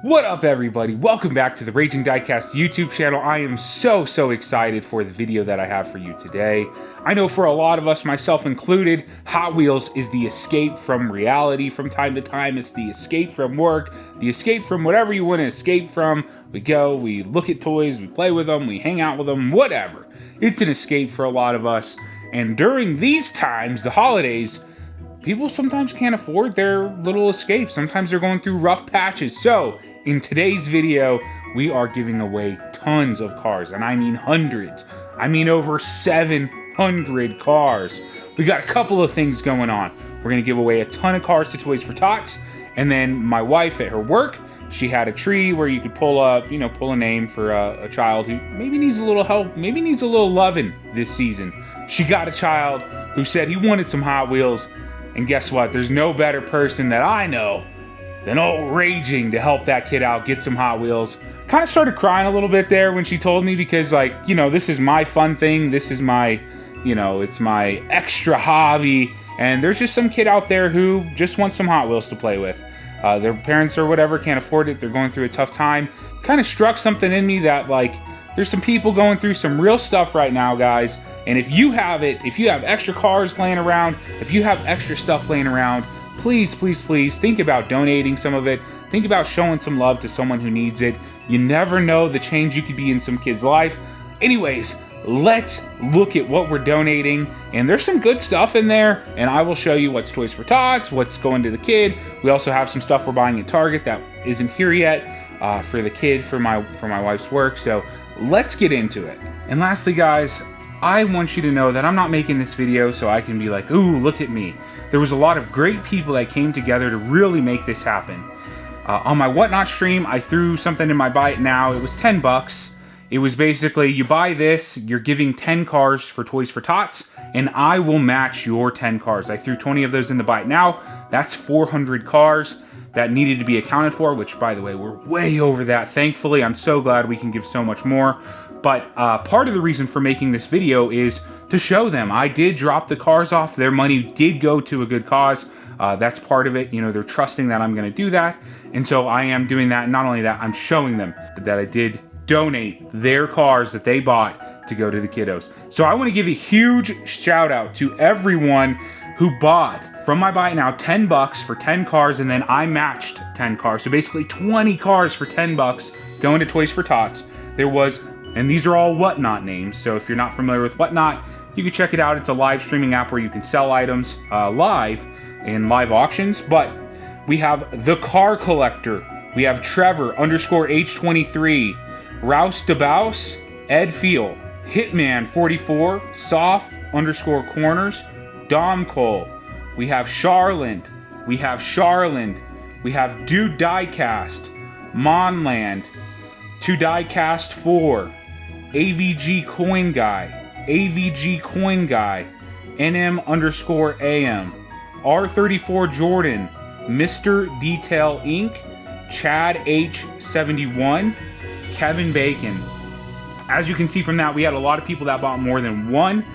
What up, everybody? Welcome back to the Raging Diecast YouTube channel. I am so excited for the video that I have for you today. I know for a lot of us, myself included, Hot Wheels is the escape from reality from time to time. It's the escape from work, the escape from whatever you want to escape from. We go, we look at toys, we play with them, we hang out with them, whatever. It's an escape for a lot of us. And during these times, the holidays, people sometimes can't afford their little escape. Sometimes they're going through rough patches. So, in today's video, we are giving away tons of cars, and I mean hundreds. I mean over 700 cars. We got a couple of things going on. We're gonna give away a ton of cars to Toys for Tots, and then my wife at her work, she had a tree where you could pull up, pull a name for a child who maybe needs a little help, maybe needs a little loving this season. She got a child who said he wanted some Hot Wheels, and guess what? There's no better person that I know than old Raging to help that kid out, get some Hot Wheels. Kind of started crying a little bit there when she told me because, this is my fun thing. This is my, it's my extra hobby. And there's just some kid out there who just wants some Hot Wheels to play with. Their parents or whatever can't afford it. They're going through a tough time. Kind of struck something in me that, there's some people going through some real stuff right now, guys. And if you have it, if you have extra cars laying around, if you have extra stuff laying around, please think about donating some of it. Think about showing some love to someone who needs it. You never know the change you could be in some kid's life. Anyways, let's look at what we're donating. And there's some good stuff in there. And I will show you what's Toys for Tots, what's going to the kid. We also have some stuff we're buying at Target that isn't here yet for the kid, for my wife's work. So let's get into it. And lastly, guys, I want you to know that I'm not making this video so I can be like, ooh, look at me. There was a lot of great people that came together to really make this happen. On my Whatnot stream, I threw something in my Buy It Now. It was 10 bucks. It was basically, you buy this, you're giving 10 cars for Toys for Tots, and I will match your 10 cars. I threw 20 of those in the Buy It Now. That's 400 cars that needed to be accounted for, which, by the way, we're way over that. Thankfully, I'm so glad we can give so much more. But part of the reason for making this video is to show them. I did drop the cars off. Their money did go to a good cause. That's part of it. They're trusting that I'm going to do that. And so I am doing that. And not only that, I'm showing them that I did donate their cars that they bought to go to the kiddos. So I want to give a huge shout out to everyone who bought from my Buy It Now 10 bucks for 10 cars, and then I matched 10 cars. So basically 20 cars for 10 bucks going to Toys for Tots. There was, and these are all Whatnot names, so if you're not familiar with Whatnot, you can check it out. It's a live streaming app where you can sell items live in live auctions. But we have The Car Collector, we have Trevor _H23, Rouse DeBouse, Ed Feel, Hitman 44, Soft _Corners, Dom Cole, we have Charland, we have Dude Diecast, Monland, To Diecast 4, AVG Coin Guy, NM _AM, R34 Jordan, Mr. Detail Inc., Chad H71, Kevin Bacon. As you can see from that, we had a lot of people that bought more than one.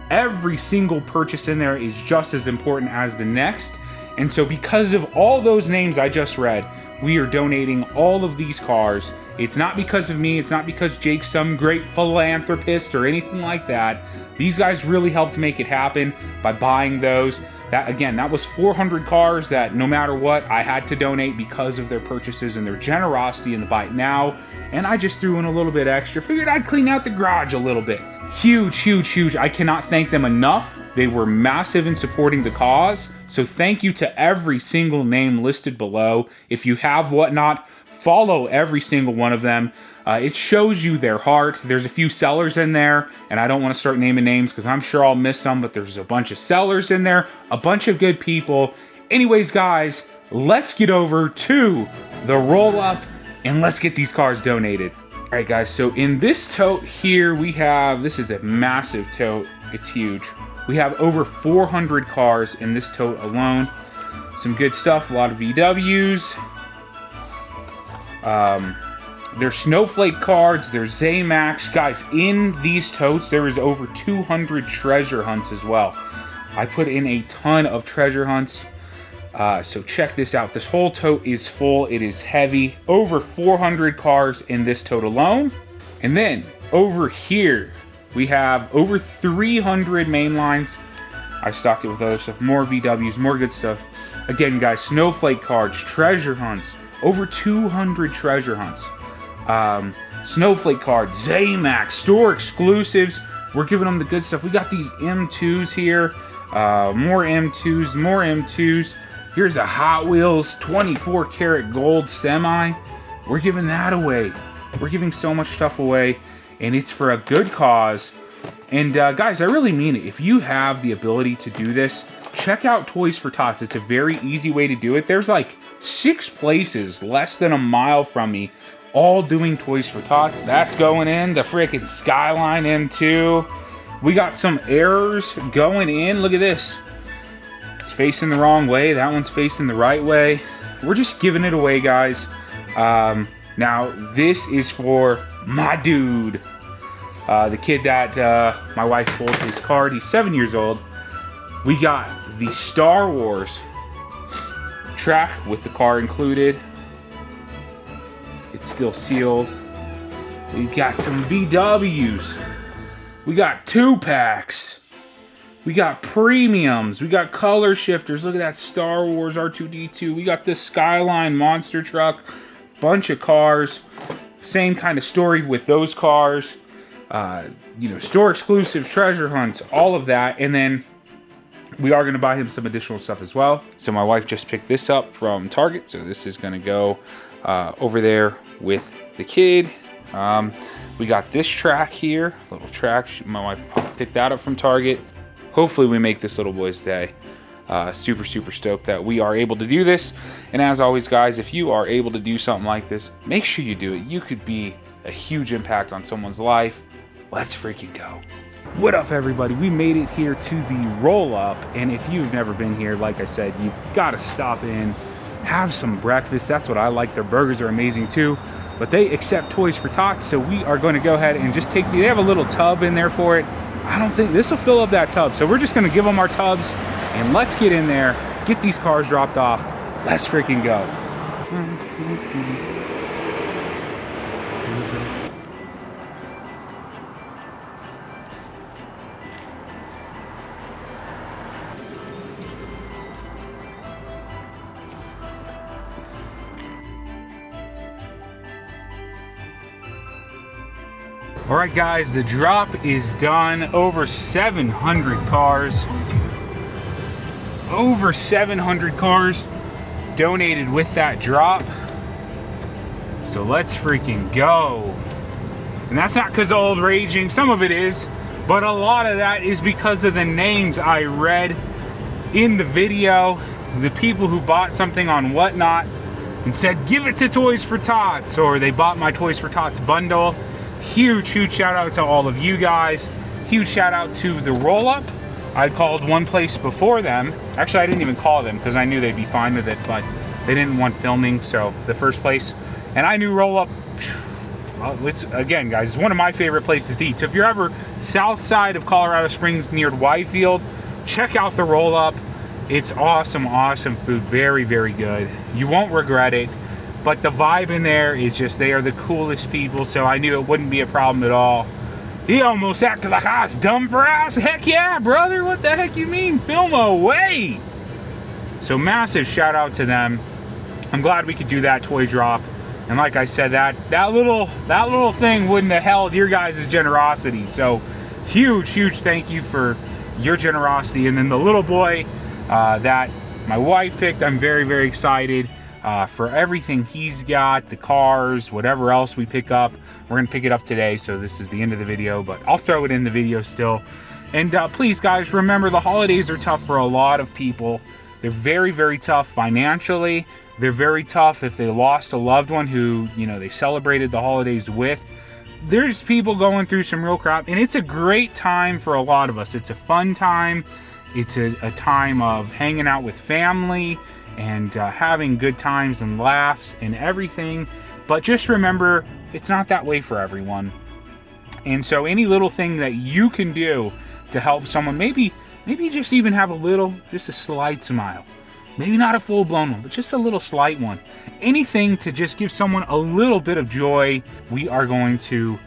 Every single purchase in there is just as important as the next. And so because of all those names I just read, we are donating all of these cars. It's not because of me. It's not because Jake's some great philanthropist or anything like that. These guys really helped make it happen by buying those. That was 400 cars that no matter what, I had to donate because of their purchases and their generosity in the Buy It Now. And I just threw in a little bit extra. Figured I'd clean out the garage a little bit. Huge. I cannot thank them enough. They were massive in supporting the cause. So thank you to every single name listed below. If you have Whatnot, follow every single one of them. It shows you their heart. There's a few sellers in there, and I don't want to start naming names because I'm sure I'll miss some, but there's a bunch of sellers in there, a bunch of good people. Anyways, guys, let's get over to the roll-up, and let's get these cars donated. All right, guys, so in this tote here, we have, this is a massive tote. It's huge. We have over 400 cars in this tote alone. Some good stuff, a lot of VWs. There's Snowflake cards, there's Zamax. Guys, in these totes, there is over 200 treasure hunts as well. I put in a ton of treasure hunts. So check this out. This whole tote is full. It is heavy. Over 400 cars in this tote alone. And then over here, we have over 300 main lines. I stocked it with other stuff. More VWs, more good stuff. Again, guys, snowflake cards, treasure hunts. Over 200 treasure hunts. Snowflake cards, Zaymax, store exclusives. We're giving them the good stuff. We got these M2s here. More M2s, more M2s. Here's a Hot Wheels 24 karat gold semi. We're giving that away. We're giving so much stuff away, and it's for a good cause. And guys, I really mean it. If you have the ability to do this, check out Toys for Tots. It's a very easy way to do it. There's like 6 places less than a mile from me, all doing Toys for Tots. That's going in the freaking Skyline M2. We got some errors going in. Look at this. It's facing the wrong way. That one's facing the right way. We're just giving it away, guys. Now, this is for my dude. The kid that my wife pulled his card. He's 7 years old. We got the Star Wars track with the car included. It's still sealed. We've got some VWs. We got 2-packs. We got premiums. We got color shifters. Look at that Star Wars R2-D2. We got this Skyline monster truck. Bunch of cars. Same kind of story with those cars. You know, store exclusive treasure hunts, all of that. And then we are going to buy him some additional stuff as well. So my wife just picked this up from Target. So this is going to go over there with the kid. We got this track here, little track. My wife picked that up from Target. Hopefully we make this little boy's day. Super stoked that we are able to do this. And as always, guys, if you are able to do something like this, make sure you do it. You could be a huge impact on someone's life. Let's freaking go. What up, everybody? We made it here to the roll-up, and if you've never been here, like I said, you've got to stop in, have some breakfast. That's what I like. Their burgers are amazing too, but they accept Toys for Tots, so we are going to go ahead and just take they have a little tub in there for it. I don't think this will fill up that tub, so we're just going to give them our tubs, and let's get in there, get these cars dropped off. Let's freaking go. All right, guys, the drop is done. Over 700 cars. Over 700 cars donated with that drop. So let's freaking go. And that's not because of old raging. Some of it is, but a lot of that is because of the names I read in the video. The people who bought something on Whatnot and said, give it to Toys for Tots, or they bought my Toys for Tots bundle. Huge shout out to all of you guys. Huge shout out to the roll-up. I called one place before them. Actually, I didn't even call them because I knew they'd be fine with it, but they didn't want filming, so the first place. And I knew roll-up, well, it's, again, guys, it's one of my favorite places to eat. So if you're ever south side of Colorado Springs near Whitefield, check out the roll-up. It's awesome food. Very good. You won't regret it. But the vibe in there is just, they are the coolest people, so I knew it wouldn't be a problem at all. He almost acted like I was dumb for us. Heck yeah, brother. What the heck you mean? Film away. So massive shout out to them. I'm glad we could do that toy drop. And like I said, that little thing wouldn't have held your guys' generosity. So huge thank you for your generosity. And then the little boy that my wife picked, I'm very excited. For everything he's got, the cars, whatever else we pick up. We're gonna pick it up today, so this is the end of the video, but I'll throw it in the video still. And please, guys, remember the holidays are tough for a lot of people. They're very tough financially. They're very tough if they lost a loved one who, you know, they celebrated the holidays with. There's people going through some real crap, and it's a great time for a lot of us. It's a fun time. It's a time of hanging out with family and having good times and laughs and everything. But just remember, it's not that way for everyone. And so any little thing that you can do to help someone, maybe just even have just a slight smile. Maybe not a full-blown one, but just a little slight one. Anything to just give someone a little bit of joy, we are going to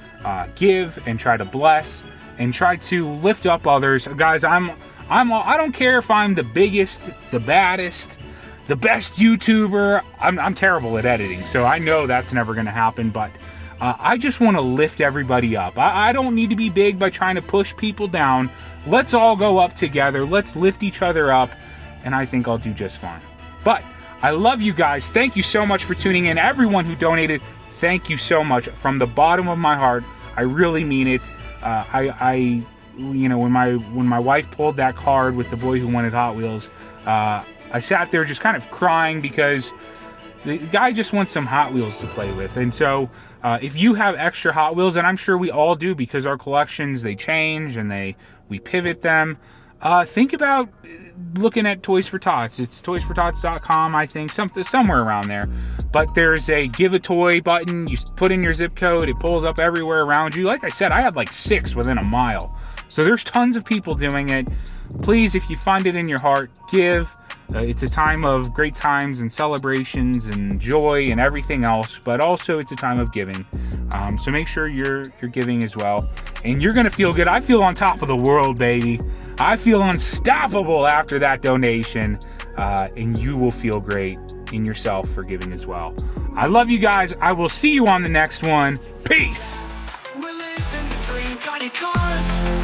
give and try to bless and try to lift up others. Guys, I don't care if I'm the biggest, the baddest, the best YouTuber. I'm terrible at editing, so I know that's never going to happen, but I just want to lift everybody up. I don't need to be big by trying to push people down. Let's all go up together. Let's lift each other up, and I think I'll do just fine. But I love you guys. Thank you so much for tuning in. Everyone who donated, thank you so much from the bottom of my heart. I really mean it. You know, when my wife pulled that card with the boy who wanted Hot Wheels, I sat there just kind of crying because the guy just wants some Hot Wheels to play with. And so if you have extra Hot Wheels, and I'm sure we all do because our collections, they change and we pivot them, think about looking at Toys for Tots. It's toysfortots.com, I think, somewhere around there. But there's a give a toy button. You put in your zip code, it pulls up everywhere around you. Like I said, I had like 6 within a mile. So there's tons of people doing it. Please, if you find it in your heart, give. It's a time of great times and celebrations and joy and everything else, but also it's a time of giving. So make sure you're giving as well, and you're gonna feel good. I feel on top of the world, baby. I feel unstoppable after that donation, and you will feel great in yourself for giving as well. I love you guys. I will see you on the next one. Peace. We're living the dream, got it, cars.